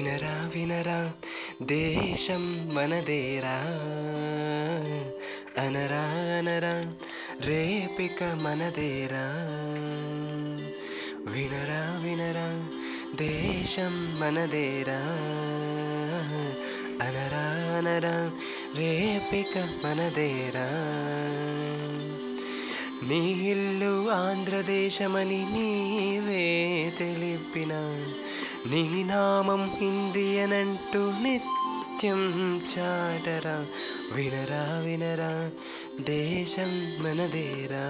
వినరా వినరా దేశం మనదేరా, అనరా అనరా రేపిక మనదేరా. వినరా వినరా దేశం మనదేరా, అనరా అనరా రేపిక మనదేరా. నీ ఇల్లు ఆంధ్రదేశమని నీవే తెలిపిన, నీ నామం హిందీ అనంటూ నిత్యం చాటరా. వినరా వినరా దేశం మనదేరా,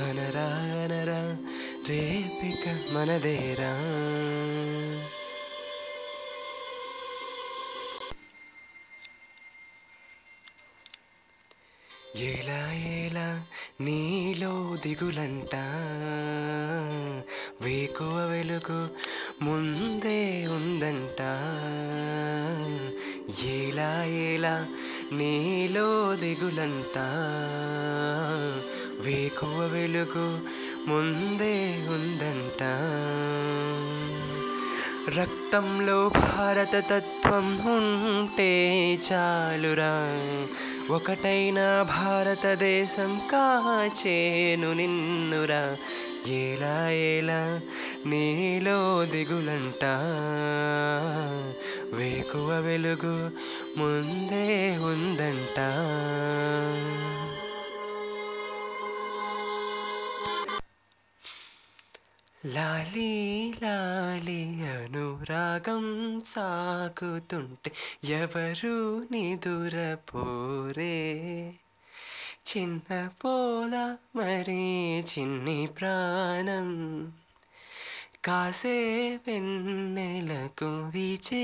అనరా అనరా రేపిక మనదేరా. ఎలా ఎలా నీలో దిగులంట, వేకువ వెలుగు ముందే ఉందంట. ఎలా ఎలా నీలో దిగులంట, వేకువ వెలుగు ముందే ఉందంట. రక్తంలో భారత తత్వం ఉంటే చాలురా, ఒకటైన భారతదేశం కాచేను నిన్నురా. ఎలా ఎలా నీలో దిగులంట, వేకువ వెలుగు ముందే ఉందంట. లాలీ లాలీ అనురాగం సాగుతుంటే ఎవరు నిదురపోరే, చిన్న పోల మరీ చిన్ని ప్రాణం కాసే వెన్నెలకు వీచే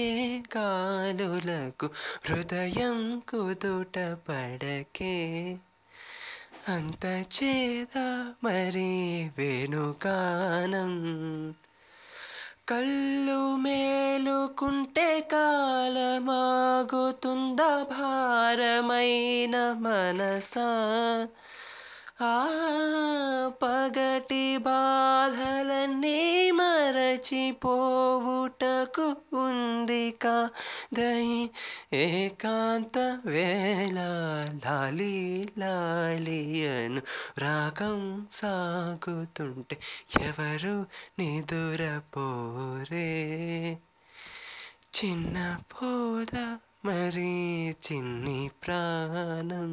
గాలులకు హృదయం కుదుట పడకే. అంత చేద మరి వేణుగానం, కళ్ళు మేలుకుంటే కాలమాగుతుందా భారమైన మనసా. ఆ పగటి బాధలన్నీ మరచిపోవుటకు ఉంది కాదై ఏకాంత వేళ. లాలీ లాలీ అను రాగం సాగుతుంటే ఎవరు నిదురపోరే, చిన్న పోద మరి చిన్ని ప్రాణం.